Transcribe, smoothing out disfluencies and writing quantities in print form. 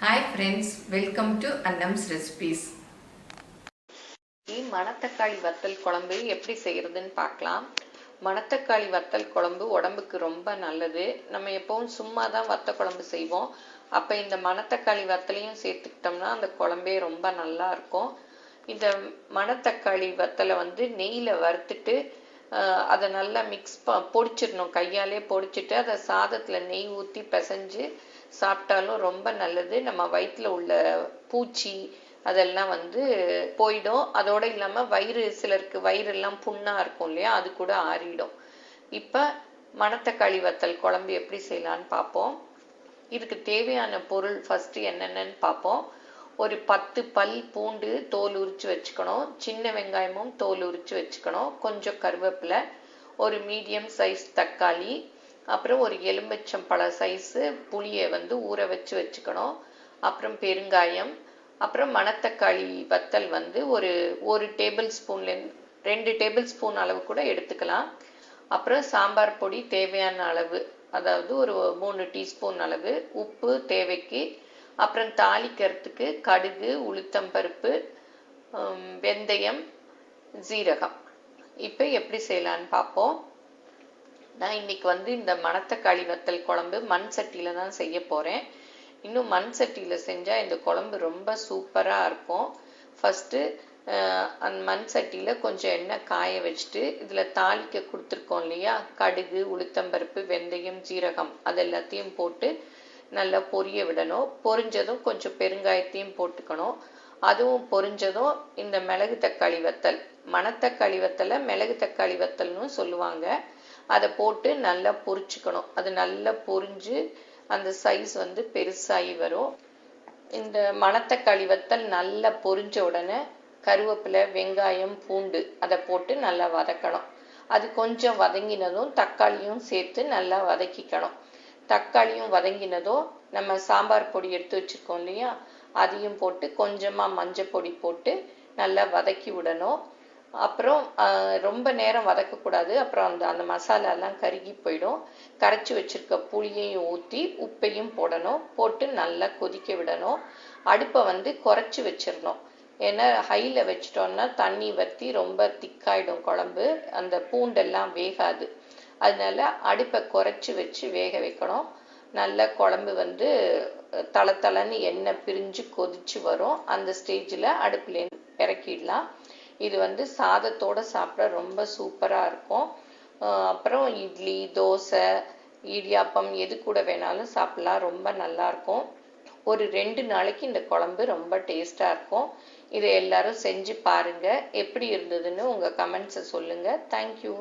Hi friends, welcome to Annam's Recipes. மணத்தக்காளி வத்தல் குழம்பு எப்படி செய்யறதுன்னு பார்க்கலாம். மணத்தக்காளி வத்தல் குழம்பு உடம்புக்கு ரொம்ப நல்லது. நம்ம எப்பவும் சும்மா தான் வத்த குழம்பு செய்வோம். அப்போ இந்த மணத்தக்காளி வத்தலையும் சேர்த்துக்கிட்டோம்னா அந்த குழம்பே ரொம்ப நல்லா இருக்கும். இந்த மணத்தக்காளி வத்தலை நெய்யில் வறுத்துட்டு அதை நல்லா பொடிச்சிடணும். கையாலே பொடிச்சிட்டு அதை சாதத்தில் நெய் ஊற்றி பிசைஞ்சு சாப்பிட்டாலும் ரொம்ப நல்லது. நம்ம வயிற்றுல உள்ள பூச்சி அதெல்லாம் போயிடும். அதோடு இல்லாமல் சிலருக்கு வயிறெல்லாம் புண்ணாக இருக்கும் இல்லையா, அது கூட ஆறிடும். இப்போ மணத்தக்காளி வத்தல் குழம்பு எப்படி செய்யலான்னு பார்ப்போம். இதுக்கு தேவையான பொருள் ஃபஸ்ட்டு என்னென்னு பார்ப்போம். ஒரு 10 பல் பூண்டு தோல் உரித்து வச்சுக்கணும். சின்ன வெங்காயமும் தோல் உரித்து வச்சுக்கணும். கொஞ்சம் கருவேப்பிலை, ஒரு மீடியம் சைஸ் தக்காளி, அப்புறம் ஒரு எலுமிச்சம்பழ சைஸு புளியை ஊற வச்சு வச்சுக்கணும். அப்புறம் பெருங்காயம், அப்புறம் மணத்தக்காளி வத்தல் ஒரு டேபிள் ஸ்பூன்லேருந்து 2 டேபிள் ஸ்பூன் அளவு கூட எடுத்துக்கலாம். அப்புறம் சாம்பார் பொடி தேவையான அளவு, அதாவது ஒரு 3 டீஸ்பூன் அளவு, உப்பு தேவைக்கு, அப்புறம் தாளிக்கிறதுக்கு கடுகு, உளுத்தம்பருப்பு, வெந்தயம், ஜீரகம். இப்போ எப்படி செய்யலான்னு பார்ப்போம். நான் இன்னைக்கு இந்த மணத்தக்காளி வத்தல் குழம்பு மண் சட்டியில் தான் செய்ய போகிறேன். இன்னும் மண் சட்டியில் செஞ்சால் இந்த குழம்பு ரொம்ப சூப்பராக இருக்கும். ஃபஸ்ட்டு அந்த மண் சட்டியில் கொஞ்சம் எண்ணெய் காய வச்சுட்டு இதில் தாளிக்க கொடுத்துருக்கோம் இல்லையா, கடுகு, உளுத்தம்பருப்பு, வெந்தயம், ஜீரகம் அது எல்லாத்தையும் போட்டு நல்லா பொரிய விடணும். பொரிஞ்சதும் கொஞ்சம் பெருங்காயத்தையும் போட்டுக்கணும். அதுவும் பொரிஞ்சதும் இந்த மிளகு தக்காளி வத்தல், மணத்தக்காளி வத்தலை மிளகு தக்காளி வத்தல்னு சொல்லுவாங்க, அதை போட்டு நல்லா பொரிச்சுக்கணும். அது நல்லா பொரிஞ்சு அந்த சைஸ் பெருசாகி வரும். இந்த மணத்தக்காளி வத்தல் நல்லா பொரிஞ்ச உடனே கருவேப்பிலை, வெங்காயம், பூண்டு அதை போட்டு நல்லா வதக்கணும். அது கொஞ்சம் வதங்கினதும் தக்காளியும் சேர்த்து நல்லா வதக்கிக்கணும். தக்காளியும் வதங்கினதும் நம்ம சாம்பார் பொடி எடுத்து வச்சுருக்கோம் இல்லையா, அதையும் போட்டு கொஞ்சமாக மஞ்சள் பொடி போட்டு நல்லா வதக்கி விடணும். அப்புறம் ரொம்ப நேரம் வதக்கக்கூடாது. அப்புறம் அந்த மசாலாலாம் கருகி போயிடும். கரைச்சி வச்சுருக்க புளியையும் ஊற்றி உப்பையும் போடணும். போட்டு நல்லா கொதிக்க விடணும். அடுப்பை குறைச்சி வச்சிடணும். ஏன்னா ஹையில் வச்சிட்டோம்னா தண்ணி வற்றி ரொம்ப திக்காயிடும் குழம்பு, அந்த பூண்டெல்லாம் வேகாது. அதனால அடுப்பை குறைச்சி வச்சு வேக வைக்கணும். நல்ல குழம்பு தளன்னு எண்ணெய் பிரிஞ்சு கொதிச்சு வரும். அந்த ஸ்டேஜில் அடுப்புல இறக்கிடலாம். இது சாதத்தோடு சாப்பிட ரொம்ப சூப்பராக இருக்கும். அப்புறம் இட்லி, தோசை, இடியாப்பம் எது கூட வேணாலும் சாப்பிடலாம். ரொம்ப நல்லாயிருக்கும். ஒரு 2 நாளைக்கு இந்த குழம்பு ரொம்ப டேஸ்டாக இருக்கும். இதை எல்லாரும் செஞ்சு பாருங்கள். எப்படி இருந்ததுன்னு உங்கள் கமெண்ட்ஸை சொல்லுங்கள். தேங்க்யூ.